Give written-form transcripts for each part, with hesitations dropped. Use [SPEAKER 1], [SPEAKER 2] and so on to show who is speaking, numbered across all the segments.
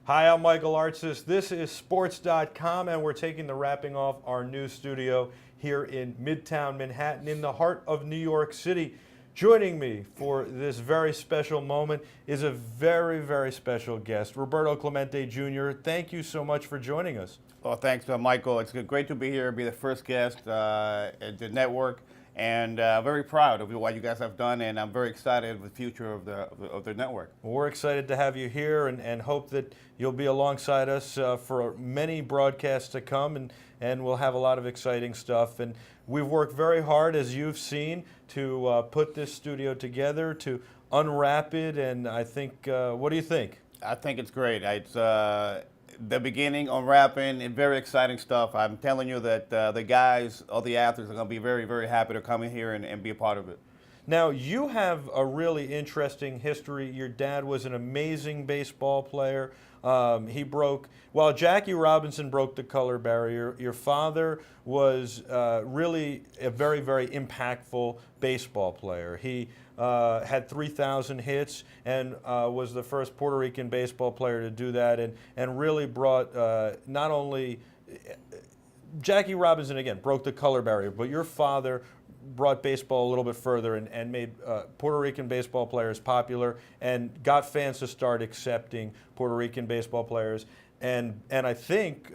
[SPEAKER 1] Hi, I'm Michael Artsis. This is Sports.com, and we're taking the wrapping off our new studio here in Midtown Manhattan, in the heart of New York City. Joining me for this very special moment is a very, very special guest, Roberto Clemente Jr. Thank you so much for joining us.
[SPEAKER 2] Well, thanks, Michael. It's great to be here, be the first guest at the network, and very proud of what you guys have done, and I'm very excited with the future of the network.
[SPEAKER 1] Well, we're excited to have you here and hope that you'll be alongside us for many broadcasts to come, and we'll have a lot of exciting stuff. And we've worked very hard, as you've seen, to put this studio together, to unwrap it, and I think, what do you think?
[SPEAKER 2] I think it's great. It's the beginning, unwrapping, and very exciting stuff. I'm telling you that the guys, all the athletes, are going to be very, very happy to come in here and be a part of it.
[SPEAKER 1] Now, you have a really interesting history. Your dad was an amazing baseball player. Well, Jackie Robinson broke the color barrier. Your father was really a very, very impactful baseball player. He had 3,000 hits and was the first Puerto Rican baseball player to do that, and really brought not only Jackie Robinson, again, broke the color barrier, but your father brought baseball a little bit further and made Puerto Rican baseball players popular and got fans to start accepting Puerto Rican baseball players. And I think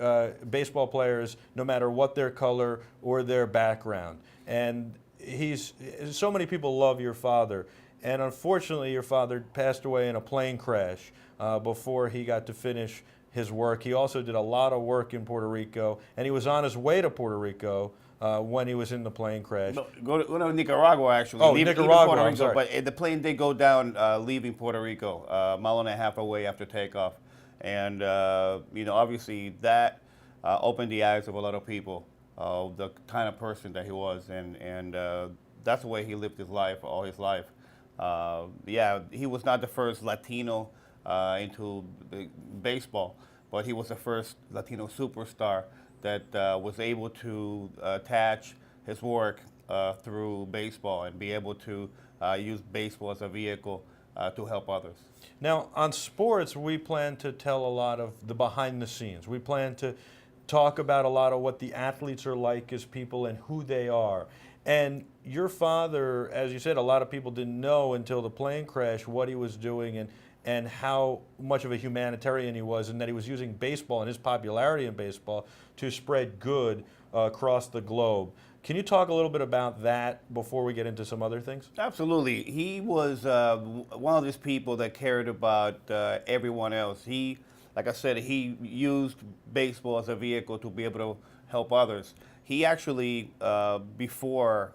[SPEAKER 1] baseball players, no matter what their color or their background. And so many people love your father. And unfortunately, your father passed away in a plane crash before he got to finish his work. He also did a lot of work in Puerto Rico, and he was on his way to Puerto Rico when he was in the plane crash.
[SPEAKER 2] No, go to Nicaragua, actually.
[SPEAKER 1] Oh,
[SPEAKER 2] leaving
[SPEAKER 1] Nicaragua,
[SPEAKER 2] Puerto
[SPEAKER 1] I'm
[SPEAKER 2] Rico,
[SPEAKER 1] sorry.
[SPEAKER 2] but the plane did go down leaving Puerto Rico, a mile and a half away after takeoff. And, obviously that opened the eyes of a lot of people, the kind of person that he was. And that's the way he lived his life, all his life. He was not the first Latino into baseball, but he was the first Latino superstar that was able to attach his work through baseball and be able to use baseball as a vehicle to help others.
[SPEAKER 1] Now, on sports, we plan to tell a lot of the behind the scenes. We plan to talk about a lot of what the athletes are like as people and who they are. And your father, as you said, a lot of people didn't know until the plane crash what he was doing and how much of a humanitarian he was, and that he was using baseball and his popularity in baseball to spread good across the globe. Can you talk a little bit about that before we get into some other things?
[SPEAKER 2] Absolutely. He was one of these people that cared about everyone else. Like I said, he used baseball as a vehicle to be able to help others. He actually, before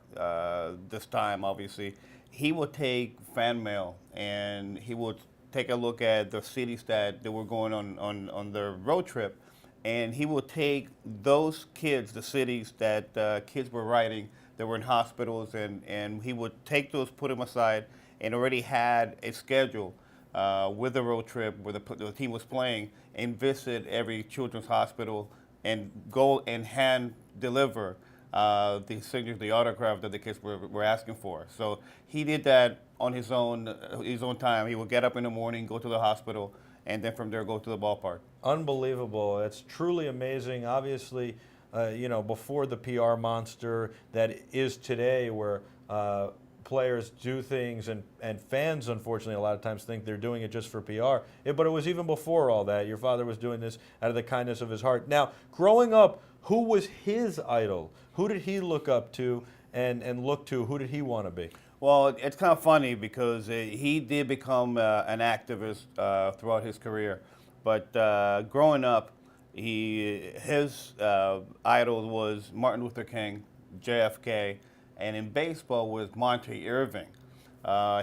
[SPEAKER 2] this time, obviously, he would take fan mail and he would take a look at the cities that they were going on their road trip, and he would take those kids, the cities that kids were writing, that were in hospitals, and he would take those, put them aside, and already had a schedule with the road trip where the team was playing, and visit every children's hospital and go and hand deliver the signatures, the autograph that the kids were asking for. So he did that on his own time. He would get up in the morning, go to the hospital, and then from there go to the ballpark.
[SPEAKER 1] Unbelievable. It's truly amazing. Obviously, before the PR monster that is today, where players do things and fans, unfortunately, a lot of times think they're doing it just for PR. But it was even before all that. Your father was doing this out of the kindness of his heart. Now, growing up, who was his idol? Who did he look up to and look to? Who did he want to be?
[SPEAKER 2] Well, it's kind of funny because he did become an activist throughout his career. But growing up, his idol was Martin Luther King, JFK, and in baseball was Monte Irving.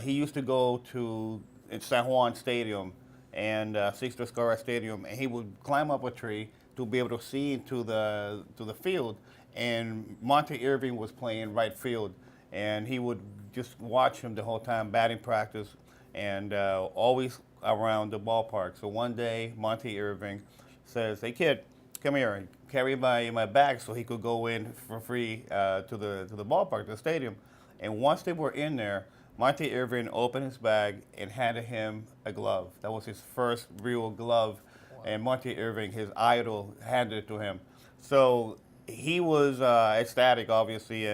[SPEAKER 2] He used to go to San Juan Stadium and Sixto Escobar Stadium, and he would climb up a tree to be able to see into the field. And Monte Irving was playing right field, and he would just watch him the whole time, batting practice, and always around the ballpark. So one day, Monte Irving says, "Hey kid, come here," and carry my bag so he could go in for free to the ballpark, the stadium. And once they were in there, Monte Irving opened his bag and handed him a glove. That was his first real glove and Monte Irving, his idol, handed it to him. So he was ecstatic, obviously,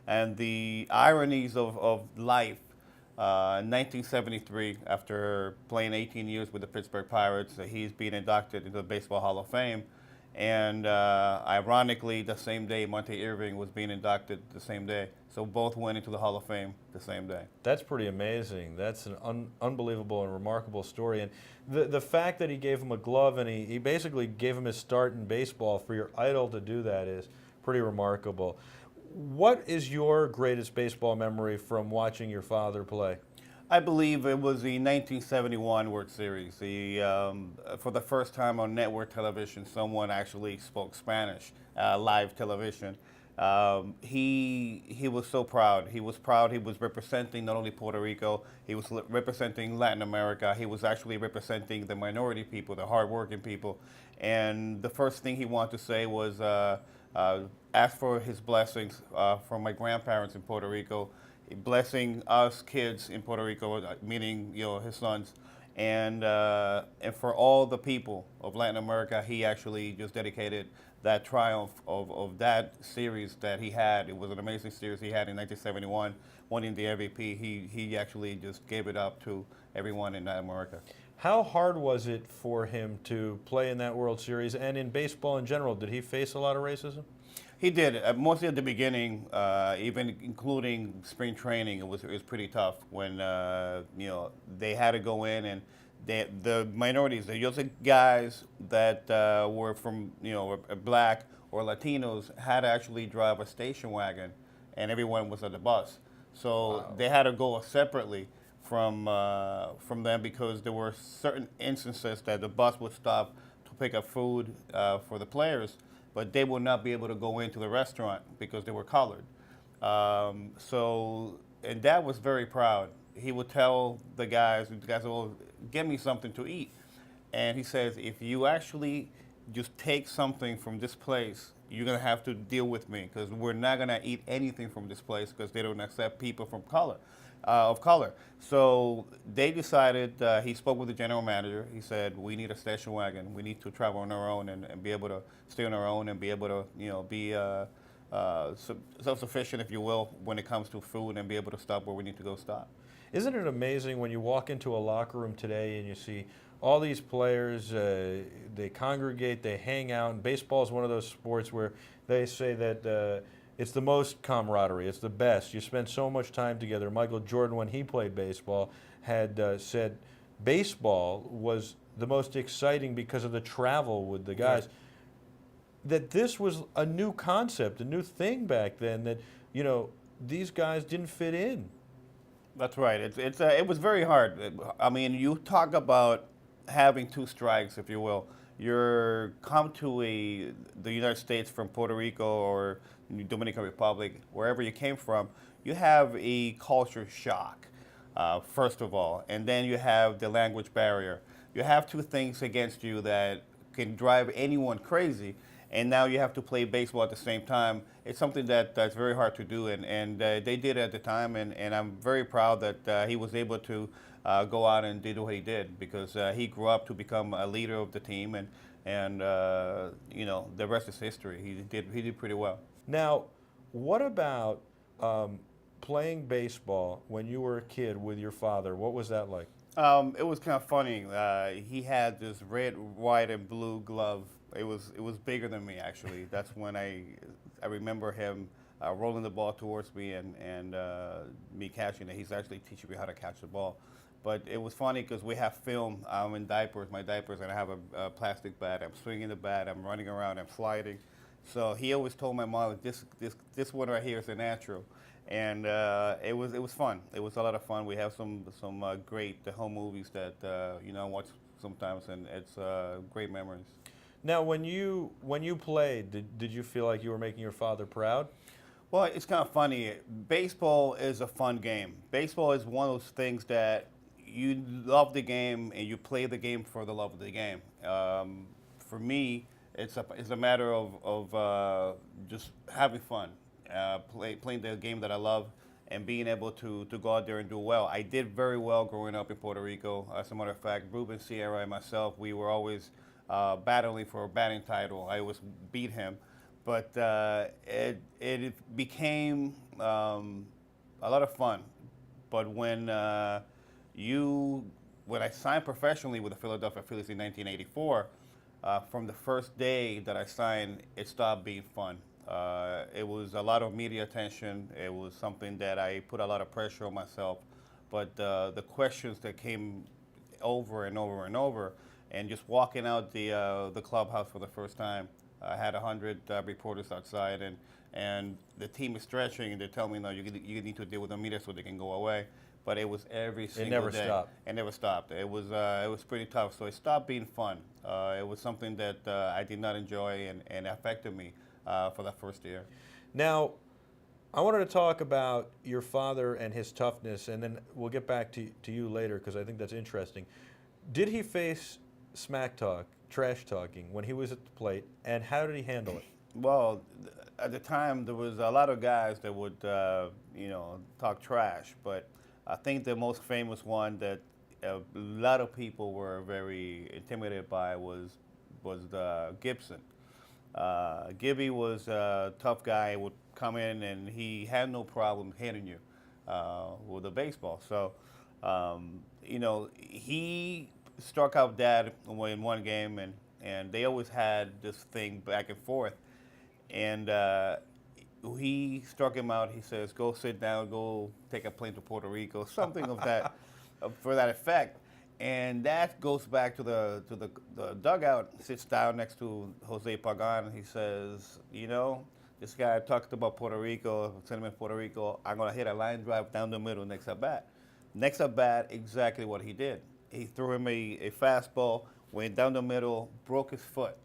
[SPEAKER 2] and the ironies of life. In 1973, after playing 18 years with the Pittsburgh Pirates, he's being inducted into the Baseball Hall of Fame. And ironically, the same day, Monte Irving was being inducted the same day. So both went into the Hall of Fame the same day.
[SPEAKER 1] That's pretty amazing. That's an unbelievable and remarkable story. And the fact that he gave him a glove and he basically gave him his start in baseball, for your idol to do that is pretty remarkable. What is your greatest baseball memory from watching your father play?
[SPEAKER 2] I believe it was the 1971 World Series. For the first time on network television, someone actually spoke Spanish, live television. He was so proud. He was proud. He was representing not only Puerto Rico, he was representing Latin America. He was actually representing the minority people, the hardworking people. And the first thing he wanted to say was ask for his blessings from my grandparents in Puerto Rico, blessing us kids in Puerto Rico, meaning his sons, and for all the people of Latin America. He actually just dedicated that triumph of that series that he had. It was an amazing series he had in 1971, winning the MVP. He actually just gave it up to everyone in Latin America.
[SPEAKER 1] How hard was it for him to play in that World Series and in baseball in general? Did he face a lot of racism?
[SPEAKER 2] He did, mostly at the beginning, even including spring training. It was pretty tough when they had to go in, and the minorities, the just guys that were from black or Latinos, had to actually drive a station wagon, and everyone was at the bus. So
[SPEAKER 1] Wow.
[SPEAKER 2] they had to go separately from them, because there were certain instances that the bus would stop to pick up food for the players, but they would not be able to go into the restaurant because they were colored. And Dad was very proud. He would tell the guys, "Well, give me something to eat." And he says, "If you actually just take something from this place, you're gonna have to deal with me, because we're not gonna eat anything from this place because they don't accept people from color." Of color. So they decided, he spoke with the general manager. He said, "We need a station wagon. We need to travel on our own and be able to stay on our own and be able to, be self-sufficient, if you will, when it comes to food, and be able to stop where we need to go stop."
[SPEAKER 1] Isn't it amazing when you walk into a locker room today and you see all these players, they congregate, they hang out, and baseball is one of those sports where they say that it's the most camaraderie, it's the best. You spend so much time together. Michael Jordan, when he played baseball, had said baseball was the most exciting because of the travel with the guys. Yeah. That this was a new concept, a new thing back then, that, these guys didn't fit in.
[SPEAKER 2] That's right. It was very hard. I mean, you talk about having two strikes, if you will. You're come to the United States from Puerto Rico or Dominican Republic, wherever you came from, you have a culture shock, first of all, and then you have the language barrier. You have two things against you that can drive anyone crazy, and now you have to play baseball at the same time. It's something that's very hard to do, and they did it at the time, and I'm very proud that he was able to go out and do what he did, because he grew up to become a leader of the team, and the rest is history. He did pretty well.
[SPEAKER 1] Now, what about playing baseball when you were a kid with your father? What was that like?
[SPEAKER 2] It was kind of funny. He had this red, white, and blue glove. It was bigger than me, actually. That's when I remember him rolling the ball towards me and me catching it. He's actually teaching me how to catch the ball. But it was funny because we have film. I'm in my diapers, and I have a plastic bat. I'm swinging the bat. I'm running around. I'm sliding. So he always told my mom, this one right here is a natural. And it was fun. It was a lot of fun. We have some great home movies that I watch sometimes, and it's great memories.
[SPEAKER 1] Now, when you played, did you feel like you were making your father proud?
[SPEAKER 2] Well, it's kind of funny. Baseball is a fun game. Baseball is one of those things that you love the game and you play the game for the love of the game. For me, it's a matter of just having fun, playing the game that I love, and being able to go out there and do well. I did very well growing up in Puerto Rico. As a matter of fact, Ruben, Sierra, and myself, we were always battling for a batting title. I always beat him, but it became a lot of fun. But when I signed professionally with the Philadelphia Phillies in 1984, from the first day that I signed, it stopped being fun. It was a lot of media attention. It was something that I put a lot of pressure on myself. But the questions that came over and over and over, and just walking out the clubhouse for the first time, I had 100 reporters outside, and the team is stretching, and they tell me, no, you need to deal with the media so they can go away. But it was every single day.
[SPEAKER 1] It never stopped.
[SPEAKER 2] It never stopped. It was pretty tough. So it stopped being fun. It was something that I did not enjoy, and affected me for that first year.
[SPEAKER 1] Now, I wanted to talk about your father and his toughness, and then we'll get back to you later because I think that's interesting. Did he face smack talk, trash talking when he was at the plate, and how did he handle it?
[SPEAKER 2] Well, at the time, there was a lot of guys that would, talk trash, but I think the most famous one that a lot of people were very intimidated by was Gibson. Gibby was a tough guy. Would come in and he had no problem hitting you with a baseball. So, he struck out Dad in one game, and they always had this thing back and forth. And he struck him out. He says, "Go sit down. Go take a plane to Puerto Rico." Something of that, for that effect. And that goes back to the dugout. Sits down next to Jose Pagan. And he says, this guy talked about Puerto Rico, sent him in Puerto Rico. I'm gonna hit a line drive down the middle next at bat. Next at bat, exactly what he did. He threw him a fastball, went down the middle, broke his foot.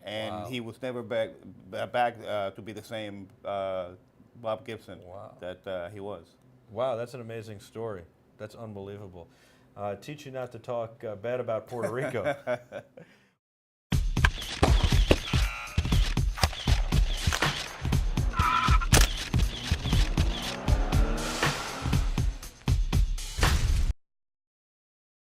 [SPEAKER 2] And
[SPEAKER 1] Wow.
[SPEAKER 2] he was never back to be the same Bob Gibson that he was.
[SPEAKER 1] Wow, that's an amazing story. That's unbelievable. Teach you not to talk bad about Puerto Rico.